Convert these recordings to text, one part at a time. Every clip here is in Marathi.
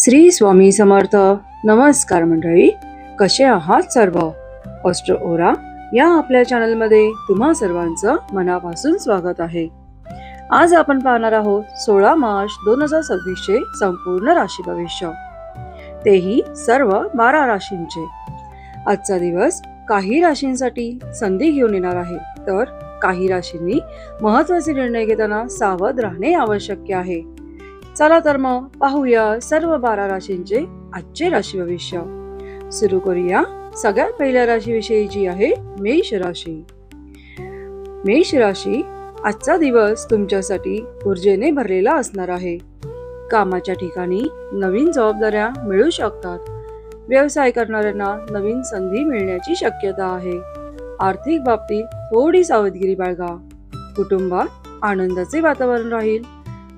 श्री स्वामी समर्थ. नमस्कार मंडळी, कसे आहात सर्व? ऑस्ट्रो ओरा या आपल्या चॅनलमध्ये तुम्हा सर्वांचं मनापासून स्वागत आहे. आज आपण पाहणार आहोत 16 मार्च 2026 चे संपूर्ण राशी भविष्य, तेही सर्व 12 राशींचे. आजचा दिवस काही राशींसाठी संधी घेऊन येणार आहे, तर काही राशींनी महत्त्वाचे निर्णय घेताना सावध राहणे आवश्यक आहे. चला तर मग पाहूया सर्व 12 राशींचे आजचे राशी भविष्य. सुरू करूया सगळ्यात पहिल्या राशीविषयी, जी आहे मेष राशी. मेष राशी, आजचा दिवस तुमच्यासाठी ऊर्जेने भरलेला असणार आहे. कामाच्या ठिकाणी नवीन जबाबदाऱ्या मिळू शकतात. व्यवसाय करणाऱ्यांना नवीन संधी मिळण्याची शक्यता आहे. आर्थिक बाबतीत थोडी सावधगिरी बाळगा. कुटुंबात आनंदाचे वातावरण राहील.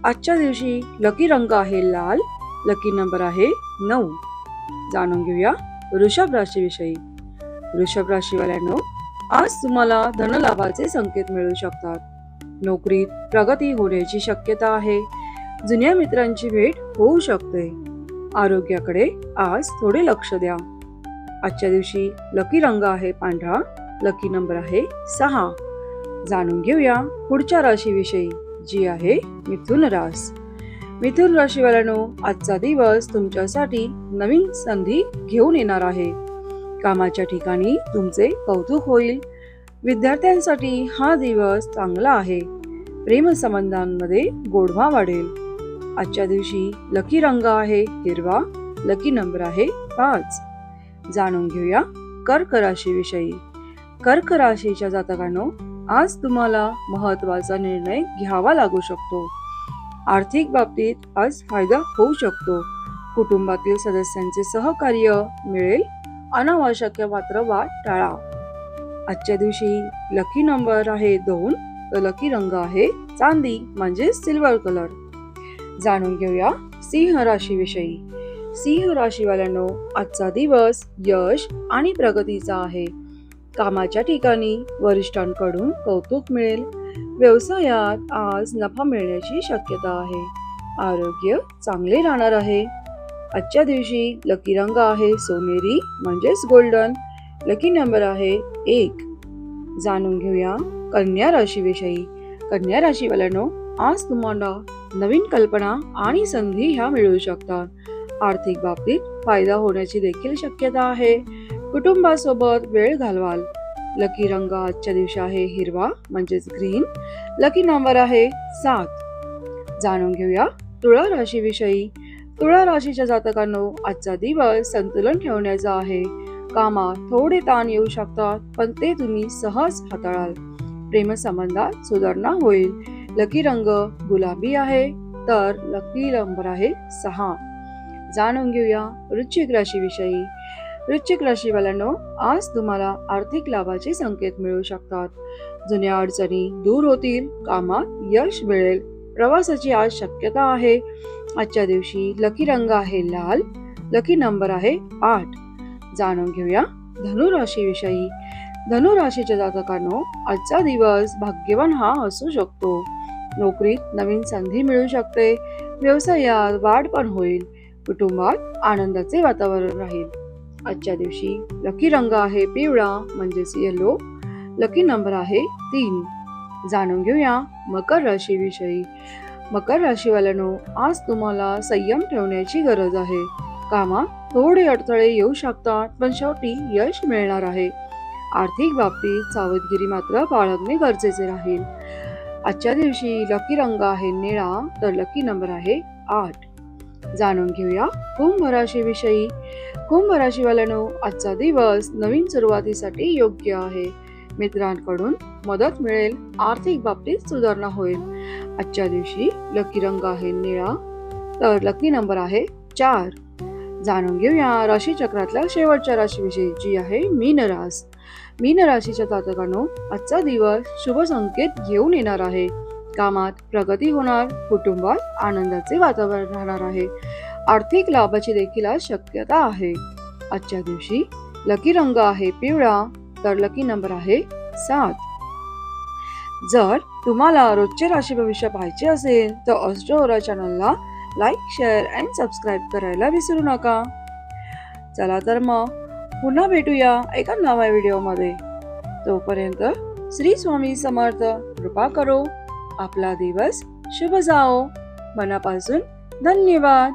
आजच्या दिवशी लकी रंग आहे लाल. लकी नंबर आहे 9. जाणून घेऊया वृषभ राशीविषयी. वृषभ राशीवाल्यांनो, आज तुम्हाला धनलाभाचे संकेत मिळू शकतात. नोकरीत प्रगती होण्याची शक्यता आहे. जुन्या मित्रांची भेट होऊ शकते. आरोग्याकडे आज थोडे लक्ष द्या. आजच्या दिवशी लकी रंग आहे पांढरा. लकी नंबर आहे 6. जाणून घेऊया पुढच्या राशीविषयी, जी आहे मिथुन रास. मिथुन राशीवाल्यांनो, आजचा दिवस तुमच्यासाठी नवीन संधी घेऊन येणार आहे. कामाच्या ठिकाणी तुमचे कौतुक होईल. विद्यार्थ्यांसाठी हा दिवस चांगला आहे. प्रेमसंबंधांमध्ये गोडवा वाढेल. आजच्या दिवशी लकी रंग आहे हिरवा. लकी नंबर आहे 5. जाणून घेऊया कर्क राशीविषयी. कर्क राशीच्या जातकांनो, आज तुम्हाला महत्त्वाचा निर्णय घ्यावा लागू शकतो. आर्थिक बाबतीत आज फायदा होऊ शकतो. कुटुंबातील सदस्यांचे सहकार्य मिळेल. अनावश्यक मात्र वाद टाळा. आजच्या दिवशी लकी नंबर आहे 2. तर लकी रंग आहे चांदी म्हणजे सिल्वर कलर. जाणून घेऊया सिंह राशीविषयी. सिंह राशीवाल्यांनो, आजचा दिवस यश आणि प्रगतीचा आहे. कामाच्या ठिकाणी वरिष्ठांकडून कौतुक मिळेल. व्यवसायात आज नफा मिळण्याची शक्यता आहे. आरोग्य चांगले राहणार आहे. आजच्या दिवशी लकी रंग आहे सोनेरी म्हणजेच गोल्डन. लकी नंबर आहे 1. जाणून घेऊया कन्या राशीविषयी. कन्या राशीवाल्यांनो, आज तुम्हाला नवीन कल्पना आणि संधी ह्या मिळू शकतात. आर्थिक बाबतीत फायदा होण्याची देखील शक्यता आहे. कुटुंबासोबत वेळ घालवाल. लकी रंग आजच्या दिवशी आहे हिरवा म्हणजेच ग्रीन. लकी नंबर आहे 7. जाणून घेऊया तुळा राशीविषयी. तुळा राशीच्या जातकांनो, आजचा दिवस संतुलन ठेवण्याचा आहे. कामात थोडे ताण येऊ शकतात, पण ते तुम्ही सहज हाताळाल. प्रेमसंबंधात सुधारणा होईल. लकी रंग गुलाबी आहे. तर लकी नंबर आहे 6. जाणून घेऊया वृश्चिक राशीविषयी. वृश्चिक राशीवाल्यांनो, आज तुम्हाला आर्थिक लाभाचे संकेत मिळू शकतात. जुन्या अडचणी दूर होतील. कामात यश मिळेल. प्रवासाची आज शक्यता आहे. आजच्या दिवशी लकी रंग आहे लाल. लकी नंबर आहे 8. जाणून घेऊया धनु राशीविषयी. धनु राशीच्या जातकांनो, आजचा दिवस भाग्यवान हा असू शकतो. नोकरीत नवीन संधी मिळू शकते. व्यवसायात वाढ पण होईल. कुटुंबात आनंदाचे वातावरण राहील. आजच्या दिवशी लकी रंग आहे पिवळा म्हणजेच येलो. लकी नंबर आहे 3. जाणून घेऊया मकर राशीविषयी. मकर राशीवाल्यांनो, आज तुम्हाला संयम ठेवण्याची गरज आहे. कामात थोडे अडथळे येऊ शकतात, पण शेवटी यश मिळणार आहे. आर्थिक बाबतीत सावधगिरी मात्र बाळगणे गरजेचे राहील. आजच्या दिवशी लकी रंग आहे निळा. तर लकी नंबर आहे 8. जाणून घेऊया कुंभ राशीविषयी. कुंभ राशीवाल्यांनो, आजचा दिवस नवीन सुरुवातीसाठी योग्य आहे. मित्रांकडून मदत मिळेल. आर्थिक बाबतीत सुधारणा होईल. आजच्या दिवशी लकी रंग आहे निळा. तर लकी नंबर आहे 4. जाणून घेऊया राशी चक्रातल्या शेवटच्या राशीविषयी, जी आहे मीन रास. मीन राशीच्या जातकांनो, आजचा दिवस शुभ संकेत घेऊन येणार आहे. कामात प्रगती होणार. कुटुंबात आनंदाचे वातावरण राहणार आहे. आर्थिक लाभाची देखील आज शक्यता आहे. आजच्या दिवशी लकी रंग आहे पिवळा. तर लकी नंबर आहे 7. जर तुम्हाला रोजचे राशी भविष्य पाहायचे असेल तर ऑस्ट्रो ओरा चॅनलला लाईक, शेअर आणि सबस्क्राईब करायला विसरू नका. चला तर मग पुन्हा भेटूया एका नव्या व्हिडिओमध्ये. तोपर्यंत श्री स्वामी समर्थ कृपा करो. आपला दिवस शुभ जाओ. मनापासून धन्यवाद.